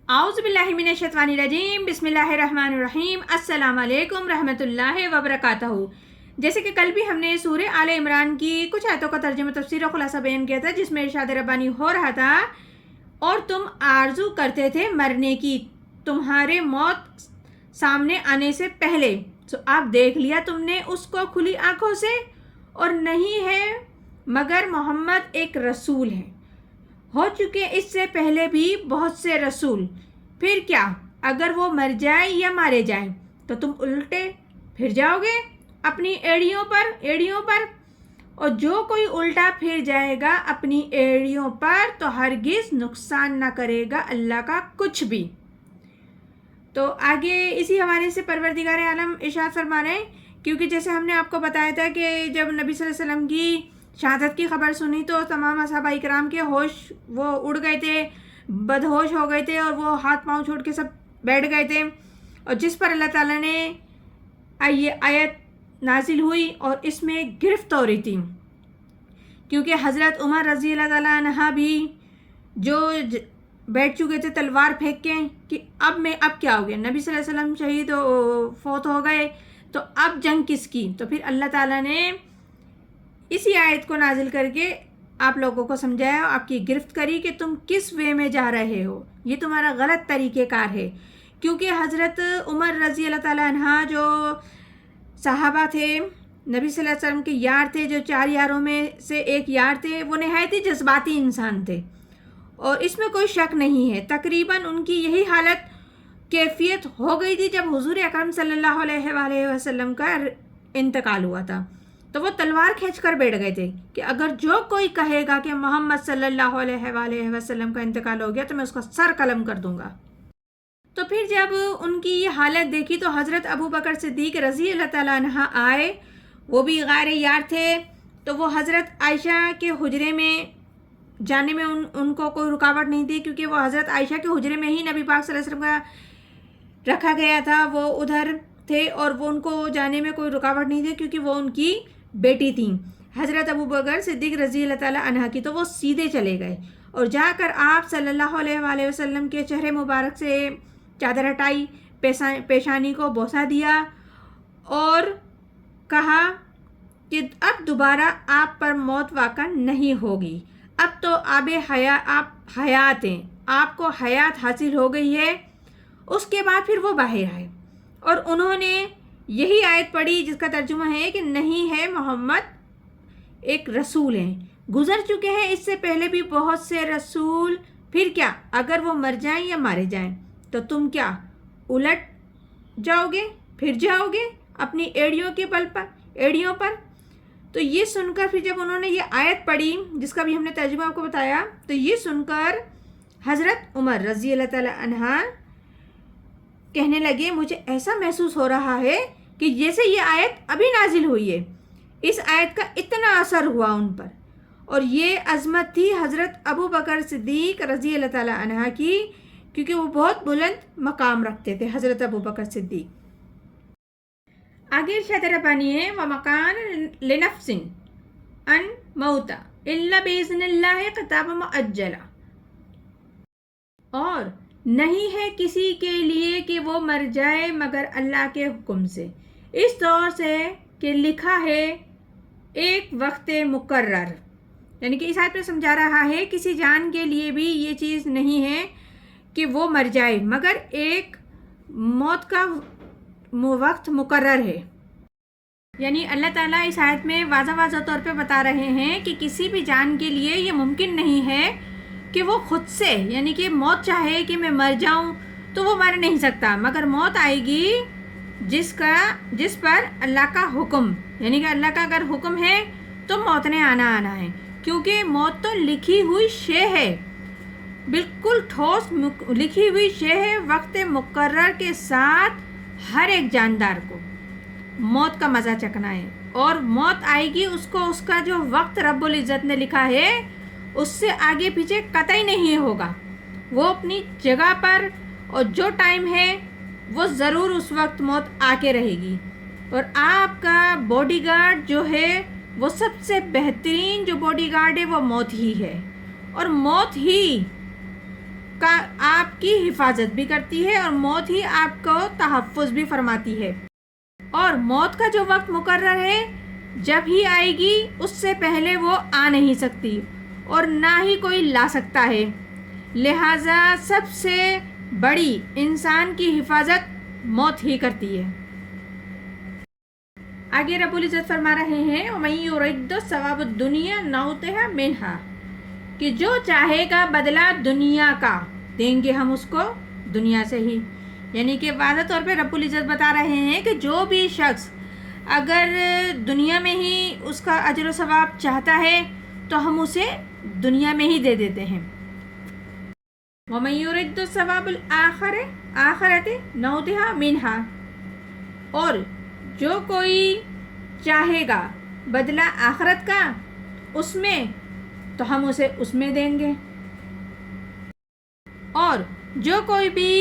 اعوذ باللہ من الشیطان الرجیم، بسم اللہ الرحمن الرحیم، السلام علیکم رحمۃ اللہ وبرکاتہ۔ جیسے کہ کل بھی ہم نے سورہ آل عمران کی کچھ آیتوں کا ترجمہ، تفسیر اور خلاصہ بیان کیا تھا، جس میں ارشاد ربانی ہو رہا تھا، اور تم آرزو کرتے تھے مرنے کی تمہارے موت سامنے آنے سے پہلے، تو اب دیکھ لیا تم نے اس کو کھلی آنکھوں سے، اور نہیں ہے مگر محمد ایک رسول ہے، ہو چکے اس سے پہلے بھی بہت سے رسول، پھر کیا اگر وہ مر جائیں یا مارے جائیں تو تم الٹے پھر جاؤ گے اپنی ایڑیوں پر، اور جو کوئی الٹا پھر جائے گا اپنی ایڑیوں پر تو ہرگز نقصان نہ کرے گا اللہ کا کچھ بھی۔ تو آگے اسی حوالے سے پروردگار عالم ارشاد فرما رہے ہیں، کیونکہ جیسے ہم نے آپ کو بتایا تھا کہ جب نبی صلی اللہ علیہ وسلم کی شہادت کی خبر سنی تو تمام صحابہ کرام کے ہوش وہ اڑ گئے تھے، بدہوش ہو گئے تھے، اور وہ ہاتھ پاؤں چھوڑ کے سب بیٹھ گئے تھے، اور جس پر اللہ تعالیٰ نے یہ آیت نازل ہوئی اور اس میں گرفت ہو رہی تھی، کیونکہ حضرت عمر رضی اللہ تعالیٰ عنہ بھی جو بیٹھ چکے تھے تلوار پھینک کے کہ اب کیا ہو گیا، نبی صلی اللہ علیہ وسلم شہید فوت ہو گئے تو اب جنگ کس کی۔ تو پھر اللہ تعالیٰ نے اسی آیت کو نازل کر کے آپ لوگوں کو سمجھایا، آپ کی گرفت کری کہ تم کس وے میں جا رہے ہو، یہ تمہارا غلط طریقہ کار ہے۔ کیونکہ حضرت عمر رضی اللہ تعالیٰ عنہ جو صحابہ تھے، نبی صلی اللہ علیہ وسلم کے یار تھے، جو 4 یاروں میں سے ایک یار تھے، وہ نہایت ہی جذباتی انسان تھے، اور اس میں کوئی شک نہیں ہے، تقریباً ان کی یہی حالت کیفیت ہو گئی تھی جب حضور اکرم صلی اللہ علیہ وآلہ وسلم کا انتقال ہوا تھا، تو وہ تلوار کھینچ کر بیٹھ گئے تھے کہ اگر جو کوئی کہے گا کہ محمد صلی اللہ علیہ وآلہ وسلم کا انتقال ہو گیا تو میں اس کا سر قلم کر دوں گا۔ تو پھر جب ان کی یہ حالت دیکھی تو حضرت ابو بکر صدیق رضی اللہ تعالیٰ عنہ آئے، وہ بھی غار یار تھے، تو وہ حضرت عائشہ کے حجرے میں جانے میں ان کو کوئی رکاوٹ نہیں تھی، کیونکہ وہ حضرت عائشہ کے حجرے میں ہی نبی پاک صلی اللہ علیہ وسلم کا رکھا گیا تھا، وہ ادھر تھے اور وہ ان کو جانے میں کوئی رکاوٹ نہیں تھی، کیونکہ وہ ان کی بیٹی تھیں حضرت ابو بکر صدیق رضی اللہ تعالیٰ عنہ کی۔ تو وہ سیدھے چلے گئے اور جا کر آپ صلی اللہ علیہ وآلہ وسلم کے چہرے مبارک سے چادر ہٹائی، پیشانی کو بوسہ دیا اور کہا کہ اب دوبارہ آپ پر موت واقع نہیں ہوگی، اب تو آپ حیات ہیں، آپ کو حیات حاصل ہو گئی ہے۔ اس کے بعد پھر وہ باہر آئے اور انہوں نے یہی آیت پڑھی جس کا ترجمہ ہے کہ نہیں ہے محمد ایک رسول ہیں، گزر چکے ہیں اس سے پہلے بھی بہت سے رسول، پھر کیا اگر وہ مر جائیں یا مارے جائیں تو تم کیا الٹ جاؤ گے، پھر جاؤ گے اپنی ایڑیوں پر۔ تو یہ سن کر پھر جب انہوں نے یہ آیت پڑھی جس کا بھی ہم نے ترجمہ آپ کو بتایا، تو یہ سن کر حضرت عمر رضی اللہ تعالی عنہ کہنے لگے، مجھے ایسا محسوس ہو رہا ہے کہ جیسے یہ آیت ابھی نازل ہوئی ہے، اس آیت کا اتنا اثر ہوا ان پر، اور یہ عظمت تھی حضرت ابو بکر صدیق رضی اللہ تعالی عنہ کی، کیونکہ وہ بہت بلند مقام رکھتے تھے حضرت ابو بکر صدیق۔ آگے ارشاد ربانی ہے، وَمَكَانَ لِنَفْسٍ أَن مَوْتَ إِلَّا بِإِذْنِ اللَّهِ كِتَابًا مُؤَجَّلًا، اور نہیں ہے کسی کے لیے کہ وہ مر جائے مگر اللہ کے حکم سے، اس طور سے کہ لکھا ہے ایک وقت مقرر۔ یعنی کہ اس آیت میں سمجھا رہا ہے کسی جان کے لیے بھی یہ چیز نہیں ہے کہ وہ مر جائے، مگر ایک موت کا وقت مقرر ہے۔ یعنی اللہ تعالیٰ اس آیت میں واضح طور پہ بتا رہے ہیں کہ کسی بھی جان کے لیے یہ ممکن نہیں ہے کہ وہ خود سے، یعنی کہ موت چاہے کہ میں مر جاؤں تو وہ مر نہیں سکتا، مگر موت آئے گی جس پر اللہ کا حکم، یعنی کہ اللہ کا اگر حکم ہے تو موت نے آنا ہے، کیونکہ موت تو لکھی ہوئی شے ہے، بالکل ٹھوس لکھی ہوئی شے ہے، وقت مقرر کے ساتھ ہر ایک جاندار کو موت کا مزہ چکھنا ہے، اور موت آئے گی اس کو اس کا جو وقت رب العزت نے لکھا ہے اس سے آگے پیچھے قطعی نہیں ہوگا، وہ اپنی جگہ پر، اور جو ٹائم ہے وہ ضرور اس وقت موت آ کے رہے گی۔ اور آپ کا باڈی گارڈ جو ہے وہ سب سے بہترین جو باڈی گارڈ ہے وہ موت ہی ہے، اور موت ہی آپ کی حفاظت بھی کرتی ہے اور موت ہی آپ کو تحفظ بھی فرماتی ہے، اور موت کا جو وقت مقرر ہے جب ہی آئے گی اس سے پہلے وہ آ نہیں سکتی اور نہ ہی کوئی لا سکتا ہے، لہٰذا سب سے بڑی انسان کی حفاظت موت ہی کرتی ہے۔ آگے رب العزت فرما رہے ہیں وَمَن يُرِدْ ثَوَابَ الدُّنْيَا نُؤْتِهِ مِنْهَا، کہ جو چاہے گا بدلہ دنیا کا دیں گے ہم اس کو دنیا سے ہی، یعنی کہ واضح طور پہ رب العزت بتا رہے ہیں کہ جو بھی شخص اگر دنیا میں ہی اس کا اجر و ثواب چاہتا ہے تو ہم اسے دنیا میں ہی دے دیتے ہیں۔ وَمَن يُرِدْ ثَوَابَ الْآخِرَةِ نُؤْتِهِ مِنْهَا، اور جو کوئی چاہے گا بدلہ آخرت کا اس میں تو ہم اسے اس میں دیں گے، اور جو کوئی بھی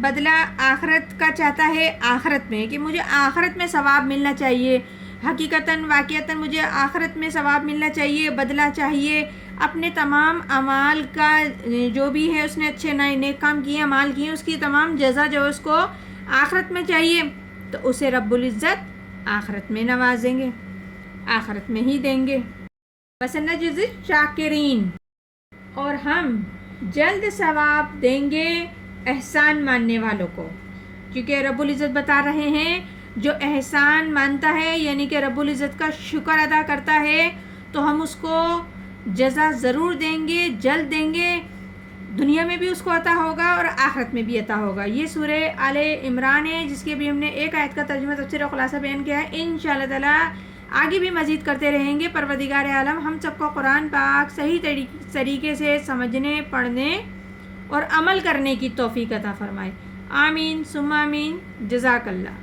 بدلہ آخرت کا چاہتا ہے آخرت میں کہ مجھے آخرت میں ثواب ملنا چاہیے، حقیقتاً واقعتاً مجھے آخرت میں ثواب ملنا چاہیے، بدلہ چاہیے، اپنے تمام اعمال کا جو بھی ہے اس نے اچھے نیک کام کیے، اعمال کیے، اس کی تمام جزا جو اس کو آخرت میں چاہیے تو اسے رب العزت آخرت میں نوازیں گے، آخرت میں ہی دیں گے۔ وَسَنَجْزِي الشَّاکِرِینَ، اور ہم جلد ثواب دیں گے احسان ماننے والوں کو، کیونکہ رب العزت بتا رہے ہیں جو احسان مانتا ہے یعنی کہ رب العزت کا شکر ادا کرتا ہے تو ہم اس کو جزا ضرور دیں گے، جلد دیں گے، دنیا میں بھی اس کو عطا ہوگا اور آخرت میں بھی عطا ہوگا۔ یہ سورہ آل عمران ہے جس کی ابھی ہم نے ایک آیت کا ترجمہ تفسیر اور خلاصہ بیان کیا ہے۔ انشاءاللہ تعالیٰ آگے بھی مزید کرتے رہیں گے۔ پروردگار عالم ہم سب کو قرآن پاک صحیح طریقے سے سمجھنے، پڑھنے اور عمل کرنے کی توفیق عطا فرمائے۔ آمین ثم آمین۔ جزاک اللہ۔